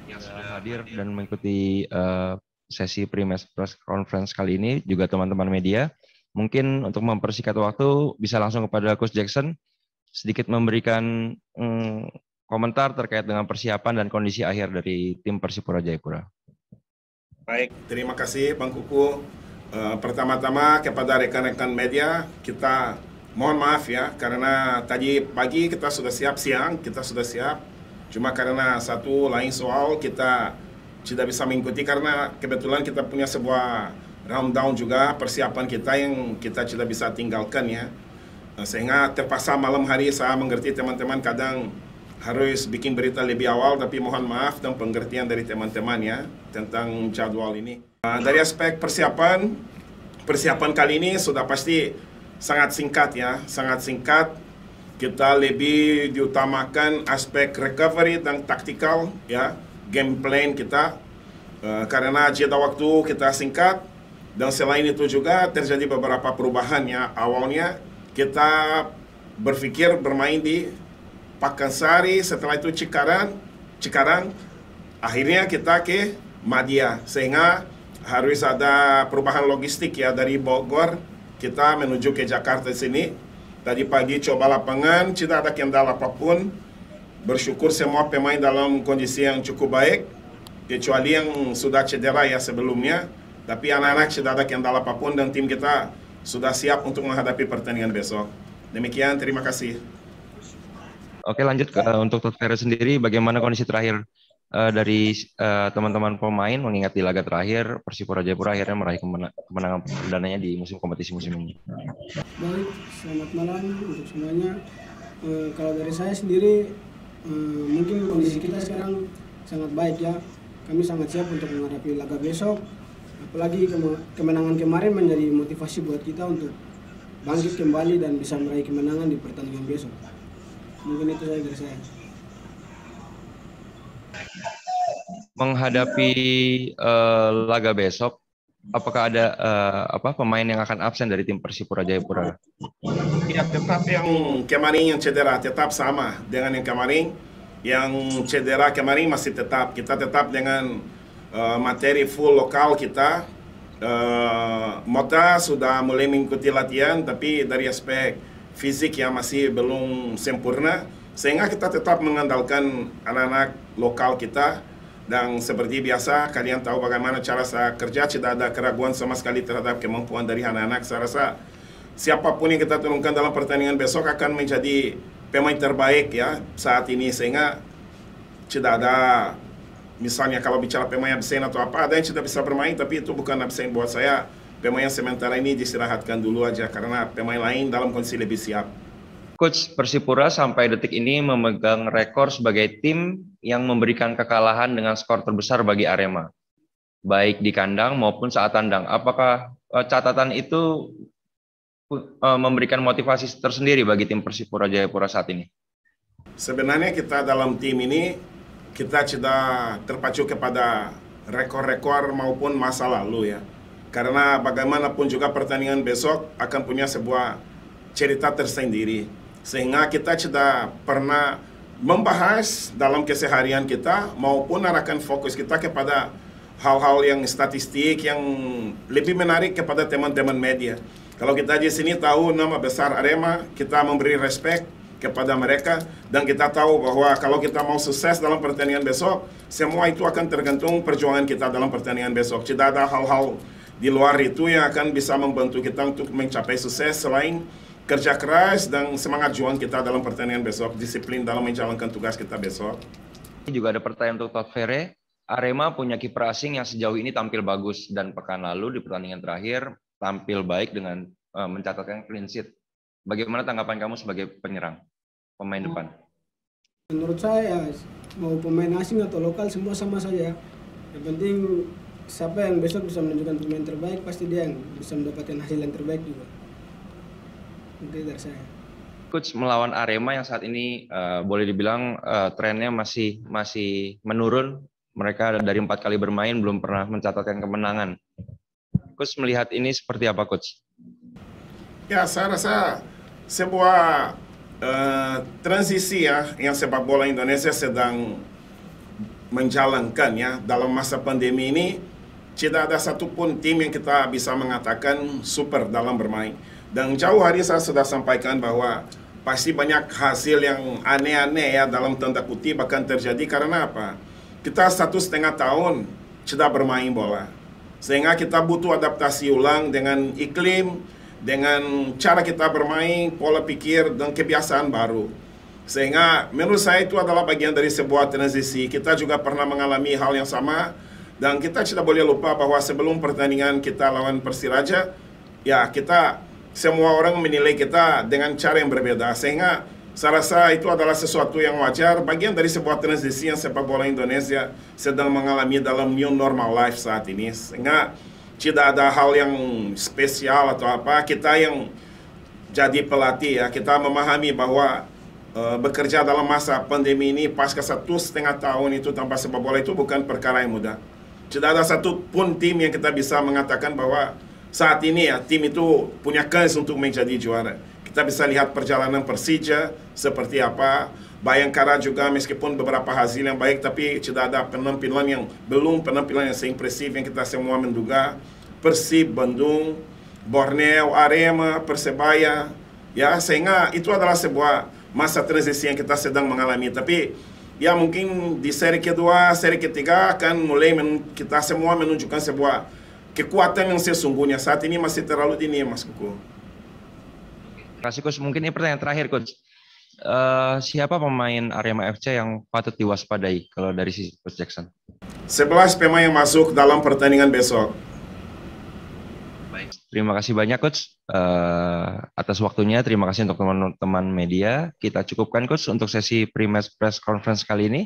yang sudah hadir dan mengikuti sesi pre-match press conference kali ini, juga teman-teman media. Mungkin untuk mempersingkat waktu, bisa langsung kepada Coach Jackson, sedikit memberikan komentar terkait dengan persiapan dan kondisi akhir dari tim Persipura Jayapura. Baik, terima kasih Bang Kuku. Pertama-tama kepada rekan-rekan media, kita mohon maaf ya, karena tadi pagi kita sudah siap, siang kita sudah siap. Cuma karena satu lain soal kita tidak bisa mengikuti karena kebetulan kita punya sebuah rundown juga persiapan kita yang kita tidak bisa tinggalkan ya. Sehingga terpaksa malam hari saya mengerti teman-teman kadang harus bikin berita lebih awal, tapi mohon maaf dan pengertian dari teman-teman ya tentang jadwal ini. Dari aspek persiapan kali ini sudah pasti sangat singkat ya, sangat singkat. Kita lebih diutamakan aspek recovery dan taktikal ya, game plan kita karena jeda waktu kita singkat dan selain itu juga terjadi beberapa perubahan ya. Awalnya kita berpikir bermain di Pakansari, setelah itu Cikarang, akhirnya kita ke Madia, sehingga harus ada perubahan logistik ya dari Bogor kita menuju ke Jakarta sini. Tadi pagi coba lapangan, tidak ada kendala apapun. Bersyukur semua pemain dalam kondisi yang cukup baik, kecuali yang sudah cedera ya sebelumnya. Tapi anak-anak tidak ada kendala apapun dan tim kita sudah siap untuk menghadapi pertandingan besok. Demikian, terima kasih. Oke, lanjut untuk Todd Ferry sendiri, bagaimana kondisi terakhir dari teman-teman pemain mengingat di laga terakhir Persipura Jayapura akhirnya meraih kemenangan perdananya di kompetisi musim ini. Baik, selamat malam untuk semuanya. Kalau dari saya sendiri, mungkin kondisi kita sekarang sangat baik ya. Kami sangat siap untuk menghadapi laga besok. Apalagi kemenangan kemarin menjadi motivasi buat kita untuk bangkit kembali dan bisa meraih kemenangan di pertandingan besok. Mungkin itu saja dari saya. Menghadapi laga besok, apakah ada pemain yang akan absen dari tim Persipura Jayapura? Ya, tetap yang kemarin yang cedera tetap sama dengan yang kemarin. Yang cedera kemarin masih tetap. Kita tetap dengan materi full lokal kita. Mota sudah mulai mengikuti latihan, tapi dari aspek fisik yang masih belum sempurna, sehingga kita tetap mengandalkan anak-anak lokal kita. Dan seperti biasa, kalian tahu bagaimana cara saya kerja, tidak ada keraguan sama sekali terhadap kemampuan dari anak-anak. Saya rasa siapapun yang kita turunkan dalam pertandingan besok akan menjadi pemain terbaik ya saat ini, sehingga tidak ada, misalnya kalau bicara pemain absen atau apa, ada yang tidak bisa bermain, tapi itu bukan absen buat saya. Pemain sementara ini diistirahatkan dulu aja karena pemain lain dalam kondisi lebih siap. Coach, Persipura sampai detik ini memegang rekor sebagai tim yang memberikan kekalahan dengan skor terbesar bagi Arema, baik di kandang maupun saat tandang. Apakah catatan itu memberikan motivasi tersendiri bagi tim Persipura Jayapura saat ini? Sebenarnya kita dalam tim ini, kita sudah terpacu kepada rekor-rekor maupun masa lalu ya. Karena bagaimanapun juga pertandingan besok akan punya sebuah cerita tersendiri. Sehingga kita sudah pernah membahas dalam keseharian kita maupun arahkan fokus kita kepada hal-hal yang statistik yang lebih menarik kepada teman-teman media. Kalau kita di sini tahu nama besar Arema, kita memberi respect kepada mereka dan kita tahu bahwa kalau kita mau sukses dalam pertandingan besok, semua itu akan tergantung perjuangan kita dalam pertandingan besok. Tidak ada hal-hal di luar itu yang akan bisa membantu kita untuk mencapai sukses selain kerja keras dan semangat juang kita dalam pertandingan besok, disiplin dalam menjalankan tugas kita besok. Juga ada pertanyaan untuk Todd Ferry. Arema punya kiper asing yang sejauh ini tampil bagus dan pekan lalu di pertandingan terakhir tampil baik dengan mencatatkan clean sheet. Bagaimana tanggapan kamu sebagai penyerang, pemain depan? Menurut saya, mau pemain asing atau lokal semua sama saja. Yang penting siapa yang besok bisa menunjukkan pemain terbaik, pasti dia yang bisa mendapatkan hasil yang terbaik juga. Mungkin dari saya. Coach, melawan Arema yang saat ini boleh dibilang trennya masih menurun. Mereka dari 4 kali bermain belum pernah mencatatkan kemenangan. Coach melihat ini seperti apa, Coach? Ya, saya rasa sebuah transisi ya yang sepak bola Indonesia sedang menjalankan ya dalam masa pandemi ini. Tidak ada satupun tim yang kita bisa mengatakan super dalam bermain. Dan jauh hari saya sudah sampaikan bahwa pasti banyak hasil yang aneh-aneh ya dalam tanda kutip akan terjadi karena apa? Kita 1,5 tahun tidak bermain bola. Sehingga kita butuh adaptasi ulang dengan iklim, dengan cara kita bermain, pola pikir, dan kebiasaan baru. Sehingga menurut saya itu adalah bagian dari sebuah transisi. Kita juga pernah mengalami hal yang sama. Dan kita tidak boleh lupa bahwa sebelum pertandingan kita lawan Persiraja, ya kita semua orang menilai kita dengan cara yang berbeda. Sehingga saya rasa itu adalah sesuatu yang wajar, bagian dari sebuah transisi yang sepak bola Indonesia sedang mengalami dalam new normal life saat ini. Sehingga tidak ada hal yang spesial atau apa. Kita yang jadi pelatih ya, kita memahami bahwa bekerja dalam masa pandemi ini pasca 1,5 tahun itu tanpa sepak bola itu bukan perkara yang mudah. Tidak ada satu pun tim yang kita bisa mengatakan bahwa saat ini ya tim itu punya kans untuk menjadi juara. Kita bisa lihat perjalanan Persija seperti apa. Bayangkara juga meskipun beberapa hasil yang baik tapi tidak ada penampilan yang seimpresif yang kita semua menduga. Persib, Bandung, Borneo, Arema, Persebaya, ya sehingga itu adalah sebuah masa transisi yang kita sedang mengalami. Tapi ya mungkin di seri kedua, seri ketiga akan mulai kita semua menunjukkan sebuah kekuatan yang sesungguhnya. Saat ini masih terlalu dini, Mas Kuku. Terima kasih, Coach. Mungkin ini pertanyaan terakhir, Coach. Siapa pemain Arema FC yang patut diwaspadai kalau dari sisi Coach Jackson? 11 pemain yang masuk dalam pertandingan besok. Baik. Terima kasih banyak, Coach. Atas waktunya, terima kasih untuk teman-teman media. Kita cukupkan, Coach, untuk sesi pre-match press conference kali ini.